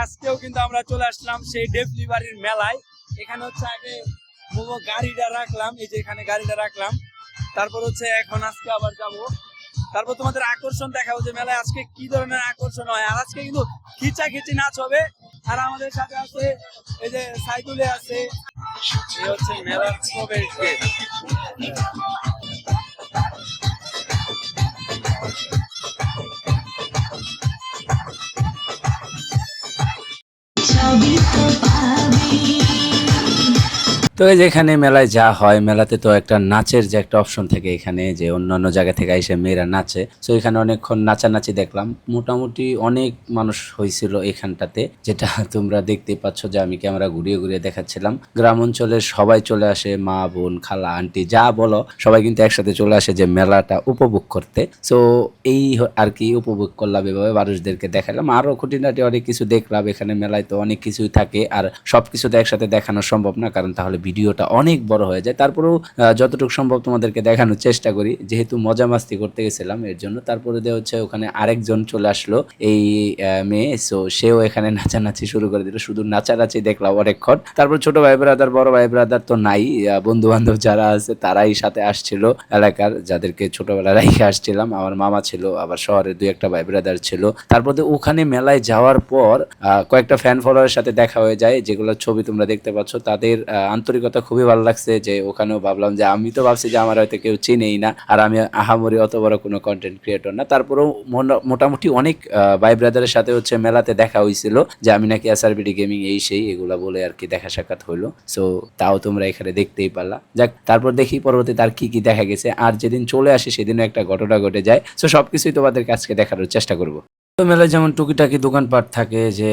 আজকেও কিন্তু আমরা চলে আসলাম সেই ডেফলি বাড়ির মেলায়। এখানে হচ্ছে আগে গাড়িটা রাখলাম, এই যে এখানে গাড়িটা রাখলাম, তারপর হচ্ছে এখন আজকে আবার যাব, তারপর তোমাদের আকর্ষণ দেখাবো যে মেলায় আজকে কি ধরনের আকর্ষণ হয়। আর আজকে কিন্তু খিচাখিচি নাচ হবে। আর আমাদের সাথে আছে এই যে সাইকেলে আছে, এই হচ্ছে মেলার প্রবেশ গেট। তো এই যে এখানে মেলায় যা হয়, মেলাতে তো একটা নাচের যে একটা অপশন থাকে এখানে, যে অন্যান্য জায়গা থেকে এসে মেয়েরা নাচে। তো এখানে অনেকক্ষণ নাচানাচি দেখলাম, মোটামুটি অনেক মানুষ হয়েছিল এখানটাতে, যেটা তোমরা দেখতে পাচ্ছ যে আমি ক্যামেরা ঘুরিয়ে ঘুরিয়ে দেখাচ্ছিলাম। গ্রাম অঞ্চলের সবাই চলে আসে, মা বোন খালা আন্টি যা বলো সবাই কিন্তু একসাথে চলে আসে যে মেলাটা উপভোগ করতে। তো এই আর কি উপভোগ করলাম, এভাবে মানুষদেরকে দেখালাম, আরো খুঁটিনাটি অনেক কিছু দেখলাম। এখানে মেলায় তো অনেক কিছুই থাকে, আর সবকিছু তো একসাথে দেখানো সম্ভব না, কারণ তাহলে ভিডিওটা অনেক বড় হয়ে যায়। তারপরেও যতটুকু সম্ভব তোমাদেরকে দেখানোর চেষ্টা করি, যেহেতু মজা মাস্তি করতে গেছিলাম এর জন্য। তারপরে হচ্ছে ওখানে আরেকজন চলে আসলো, এই মেয়ে, সো সেও এখানে নাচানাচি শুরু করে দিল। শুধু নাচানাচি দেখলাম অনেকক্ষণ। তারপর ছোট ভাই ব্রাদার বড় ভাই ব্রাদার তো নাই, বন্ধু বান্ধব যারা আছে তারাই সাথে আসছিল, এলাকার যাদেরকে ছোটবেলায় রেখে আসছিলাম। আমার মামা ছিল, আবার শহরের দুই একটা ভাই ব্রাদার ছিল। তারপর ওখানে মেলায় যাওয়ার পর কয়েকটা ফ্যান ফলোয়ারের সাথে দেখা হয়ে যায়, যেগুলো ছবি তোমরা দেখতে পাচ্ছ। তাদের আন্তরিকতা খুবই ভালো লাগছে, যে ওখানেও ভাবলাম যে আমি তো ভাবছি যে আমার হয়তো কেউ চিনেই না, আর আমি আহামরি অত বড় কোনো কন্টেন্ট ক্রিয়েটর না। তারপরেও মোটামুটি অনেক ভাই ব্রাদারের সাথে হচ্ছে মেলাতে দেখা হয়েছিল, যে আমি নাকি এসআরবিডি গেমিং এই সেই এগুলা বলে আর কি দেখা সাক্ষাৎ হইলো। সো তাও তোমরা এখানে দেখতেই পারলা। যাক, তারপর দেখি পরবর্তীতে আর কি কি দেখা গেছে। আর যেদিন চলে আসে সেদিনও একটা ঘটনা ঘটে যায়। সো সবকিছুই তোমাদেরকে আজকে দেখানোর চেষ্টা করবো। তো মেলায় যেমন টুকিটাকি দোকানপাট থাকে, যে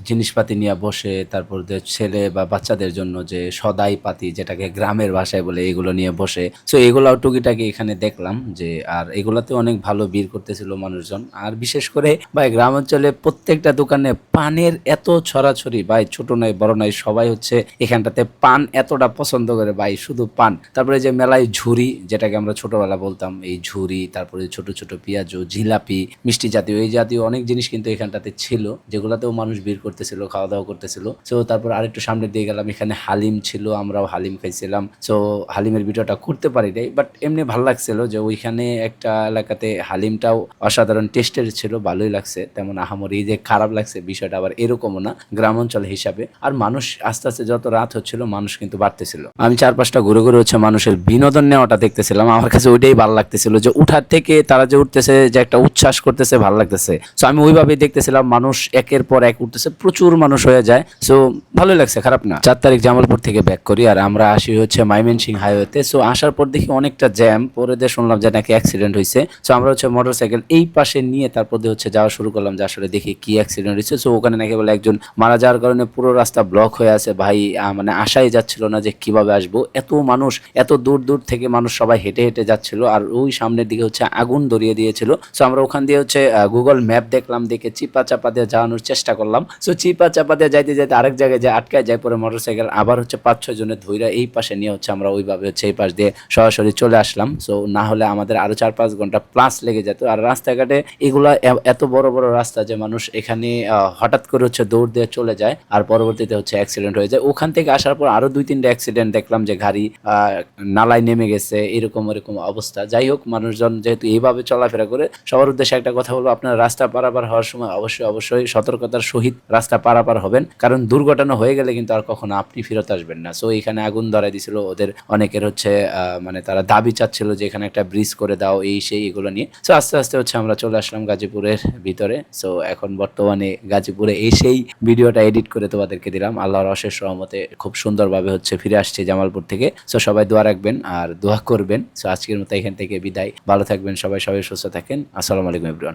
জিনিসপাতি নিয়ে বসে, তারপর ছেলে বা বাচ্চাদের জন্য যে সদাই পাতি, যেটাকে গ্রামের ভাষায় বলে, এগুলো নিয়ে বসে। সো এগুলাও টুকিটাকি এখানে দেখলাম, যে আর এগুলাতে অনেক ভালো ভিড় করতেছিল মানুষজন। আর বিশেষ করে ভাই গ্রাম অঞ্চলে প্রত্যেকটা দোকানে পানের এত ছড়াছড়ি ভাই, ছোট নাই বড় নাই সবাই হচ্ছে এখানটাতে পান এতটা পছন্দ করে ভাই, শুধু পান। তারপরে যে মেলায় ঝুরি, যেটাকে আমরা ছোটবেলা বলতাম, এই ঝুরি, তারপরে ছোট ছোট পেঁয়াজু, জিলাপি, মিষ্টি জাতীয় এই জাতীয় অনেক জিনিস কিন্তু এখানটাতে ছিল, যেগুলোতেও মানুষ ভিড় করতেছিল, খাওয়া দাওয়া করতেছিল। সো তারপর আরেকটু সামনে দিয়ে গেলাম, এখানে হালিম ছিল, আমরাও হালিম খাইছিলাম। সো হালিমের ভিডিওটা করতে পারি নাই, বাট এমনি ভালো লাগছিল যে ওইখানে একটা এলাকাতে হালিমটাও অসাধারণ টেস্টের ছিল, ভালোই লাগছে। তেমন আহামরি যে খারাপ লাগছে বিষয়টা আবার এরকমও না গ্রাম অঞ্চল হিসাবে। আর মানুষ আস্তে আস্তে যত রাত হচ্ছিল মানুষ কিন্তু বাড়তেছিল। আমি চারপাশটা ঘুরে ঘুরে হচ্ছে মানুষের বিনোদন নেওয়াটা দেখতেছিলাম। আমার কাছে ওইটাই ভালো লাগতেছিল, যে উঠার থেকে তারা যে উঠতেছে, যে একটা উচ্ছ্বাস করতেছে, ভালো লাগতেছে। সো আমি ওইভাবেই দেখতেছিলাম, মানুষ একের পর এক উঠতেছে, প্রচুর মানুষ হয়ে যায়। সো ভালোই লাগছে, খারাপ না। 4 তারিখ জামালপুর থেকে ব্যাক করি, আর আমরা আসি হচ্ছে ময়মনসিংহ হাইওয়েতে। সো আসার পর দেখি অনেকটা জ্যাম, পরে শুনলাম যে নাকি অ্যাক্সিডেন্ট হয়েছে। সো আমরা হচ্ছে মোটরসাইকেল এই পাশে নিয়ে তারপর হচ্ছে যাওয়া শুরু করলাম, যে আসলে দেখি কি অ্যাক্সিডেন্ট হয়েছে। সো ওখানে নাকি বলে একজন মারা যাওয়ার কারণে পুরো রাস্তা ব্লক হয়ে আছে ভাই। মানে আসাই যাচ্ছিল না যে কিভাবে আসবো, এত মানুষ, এত দূর দূর থেকে মানুষ সবাই হেঁটে হেঁটে যাচ্ছিল। আর ওই সামনের দিকে হচ্ছে আগুন ধরিয়ে দিয়েছিল। সো আমরা ওখান দিয়ে হচ্ছে গুগল ম্যাপ দেখলাম, দেখে চিপা চাপা দিয়ে যাওয়ানোর চেষ্টা করলাম। সো চিপা চাপা দিয়ে যাইতে যাইতে আরেক জায়গায় যে আটকায় যায়, পরে মোটরসাইকেল আবার হচ্ছে 5-6 জনের ধইরা এই পাশে নিয়ে হচ্ছে আমরা ওইভাবে হচ্ছে এই পাশ দিয়ে সরাসরি চলে আসলাম। সো না হলে আমাদের আরো 4-5 ঘন্টা প্লাস লেগে যেত। আর রাস্তাঘাটে এগুলা এত বড় বড় রাস্তা, যে মানুষ এখানে হঠাৎ করে হচ্ছে দৌড় দিয়ে চলে যায়, আর পরবর্তীতে হচ্ছে অ্যাক্সিডেন্ট হয়ে যায়। ওখান থেকে আসার পর আরো 2-3টা অ্যাক্সিডেন্ট দেখলাম, যে গাড়ি নালায় নেমে গেছে, এরকম অবস্থা। যাই হোক, মানুষজন যেহেতু এইভাবে চলাফেরা করে, সবার উদ্দেশ্যে একটা কথা বলবো, আপনার রাস্তা পারাপার হওয়ার সময় অবশ্যই সতর্কতার সহিত রাস্তা পারাপার হবেন, কারণ দুর্ঘটনা হয়ে গেলে কিন্তু আর কখনো আপনি ফেরত আসবেন না। সো এখানে আগুন ধরাই দিছিল ওদের, অনেকের হচ্ছে মানে তারা দাবি চাচ্ছিল যে এখানে একটা ব্রিজ করে দাও, এই সেই এগুলো নিয়ে। সো আস্তে আস্তে হচ্ছে আমরা চলে আসলাম গাজীপুরের ভিতরে। সো এখন বর্তমানে গাজীপুরে এসেই ভিডিওটা এডিট করে তোমাদেরকে দিলাম। আল্লাহর অশেষ রহমতে খুব সুন্দরভাবে হচ্ছে ফিরে আসছে জামালপুর থেকে। সো সবাই দোয়া রাখবেন আর দোয়া করবেন। সো আজকের মতো এখান থেকে বিদায়, ভালো থাকবেন সবাই, সুস্থ থাকেন। আসসালামু আলাইকুম এভরিওয়ান।